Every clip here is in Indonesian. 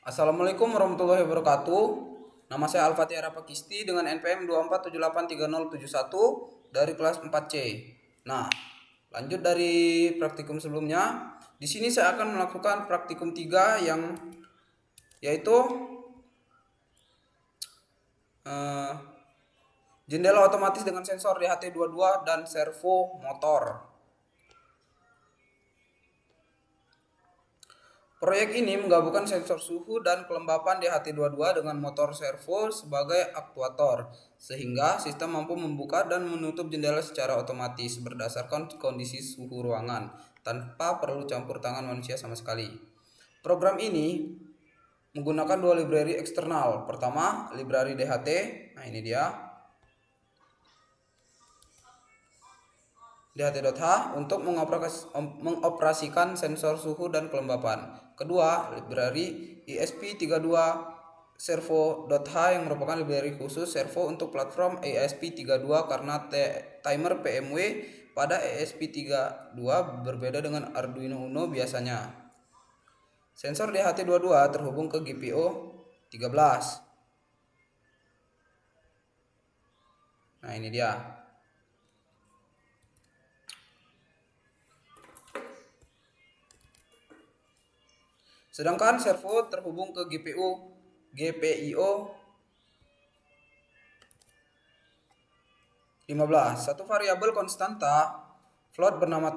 Assalamualaikum warahmatullahi wabarakatuh. Nama saya Al-Fatih Arapakisti dengan NPM 24783071 dari kelas 4C. Nah, lanjut dari praktikum sebelumnya. Di sini saya akan melakukan praktikum 3 yaitu jendela otomatis dengan sensor DHT22 dan servo motor. Proyek ini menggabungkan sensor suhu dan kelembapan DHT22 dengan motor servo sebagai aktuator, sehingga sistem mampu membuka dan menutup jendela secara otomatis berdasarkan kondisi suhu ruangan, tanpa perlu campur tangan manusia sama sekali. Program ini menggunakan 2 library eksternal. Pertama, library DHT. Nah, ini dia. DHT.H untuk mengoperasikan sensor suhu dan kelembapan. Kedua, library ESP32 servo.H yang merupakan library khusus servo untuk platform ESP32 karena timer PMW pada ESP32 berbeda dengan Arduino Uno biasanya. Sensor DHT22 terhubung ke GPIO 13. Nah, ini dia. Sedangkan servo terhubung ke GPIO 15. Satu variabel konstanta float bernama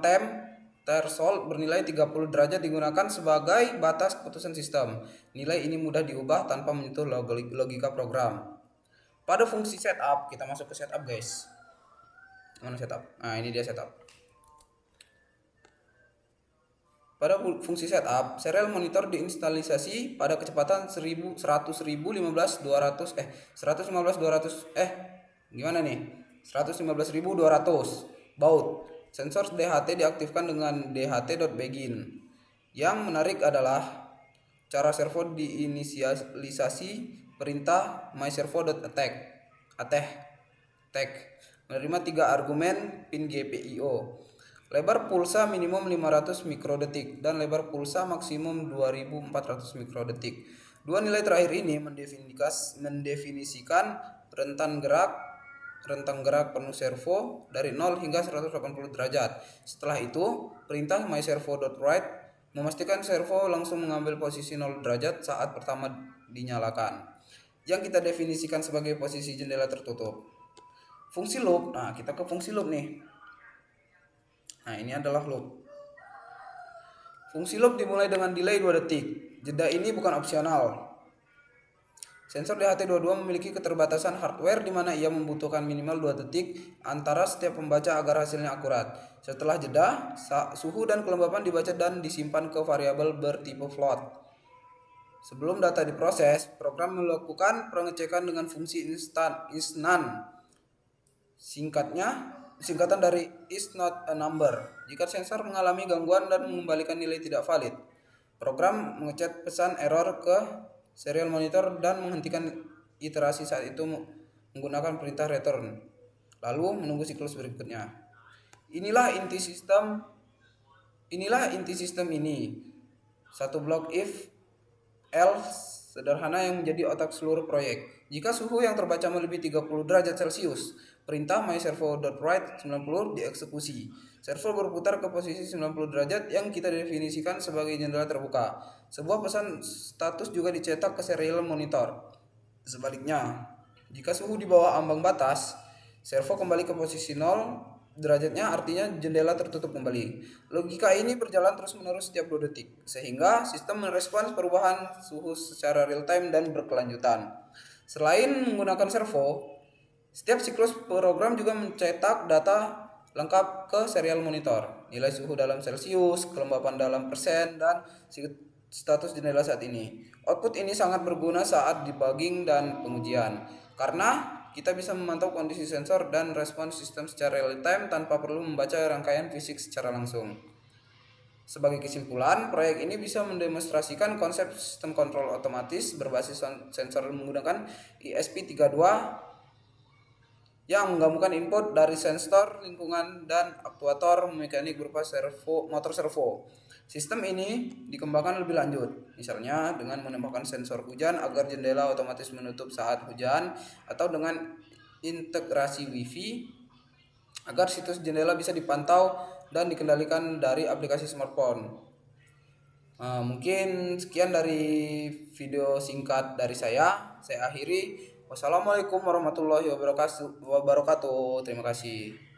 threshold bernilai 30 derajat digunakan sebagai batas keputusan sistem. Nilai ini mudah diubah tanpa menyentuh logika program. Pada fungsi setup, kita masuk ke setup, guys. Mana setup? Nah, ini dia setup. Pada fungsi setup, serial monitor diinstalisasi pada kecepatan 115.200 baud. Sensor DHT diaktifkan dengan DHT.begin. Yang menarik adalah cara servo diinisialisasi perintah myservo.attack menerima 3 argumen pin GPIO. Lebar pulsa minimum 500 mikrodetik dan lebar pulsa maksimum 2400 mikrodetik. Dua nilai terakhir ini mendefinisikan rentang gerak penuh servo dari 0 hingga 180 derajat. Setelah itu, perintah myservo.write memastikan servo langsung mengambil posisi 0 derajat saat pertama dinyalakan, yang kita definisikan sebagai posisi jendela tertutup. Fungsi loop. Nah, kita ke fungsi loop nih. Nah, ini adalah loop. Fungsi loop dimulai dengan delay 2 detik. Jeda ini bukan opsional. Sensor DHT22 memiliki keterbatasan hardware di mana ia membutuhkan minimal 2 detik antara setiap pembaca agar hasilnya akurat. Setelah jeda, suhu dan kelembapan dibaca dan disimpan ke variabel bertipe float. Sebelum data diproses, program melakukan pengecekan dengan fungsi isNone. Singkatan dari is not a number. Jika sensor mengalami gangguan dan mengembalikan nilai tidak valid, program mengecek pesan error ke serial monitor dan menghentikan iterasi saat itu menggunakan perintah return, lalu menunggu siklus berikutnya. Inilah inti sistem ini. Satu blok if else sederhana yang menjadi otak seluruh proyek. Jika suhu yang terbaca melebihi 30 derajat Celcius, perintah myservo.write 90 dieksekusi. Servo berputar ke posisi 90 derajat yang kita definisikan sebagai jendela terbuka. Sebuah pesan status juga dicetak ke serial monitor. Sebaliknya, jika suhu di bawah ambang batas, servo kembali ke posisi 0 derajatnya, artinya jendela tertutup kembali. Logika ini berjalan terus-menerus setiap 2 detik, sehingga sistem merespons perubahan suhu secara real time dan berkelanjutan. Selain menggunakan servo, setiap siklus program juga mencetak data lengkap ke serial monitor. Nilai suhu dalam Celcius, kelembapan dalam persen, dan status jendela saat ini. Output ini sangat berguna saat debugging dan pengujian, karena kita bisa memantau kondisi sensor dan respons sistem secara real time tanpa perlu membaca rangkaian fisik secara langsung. Sebagai kesimpulan, proyek ini bisa mendemonstrasikan konsep sistem kontrol otomatis berbasis sensor menggunakan ESP32 yang menggabungkan input dari sensor lingkungan dan aktuator mekanik berupa motor servo. Sistem ini dikembangkan lebih lanjut, misalnya dengan menambahkan sensor hujan agar jendela otomatis menutup saat hujan, atau dengan integrasi Wi-Fi agar situs jendela bisa dipantau dan dikendalikan dari aplikasi smartphone. Mungkin sekian dari video singkat dari saya. Saya akhiri. Wassalamualaikum warahmatullahi wabarakatuh. Terima kasih.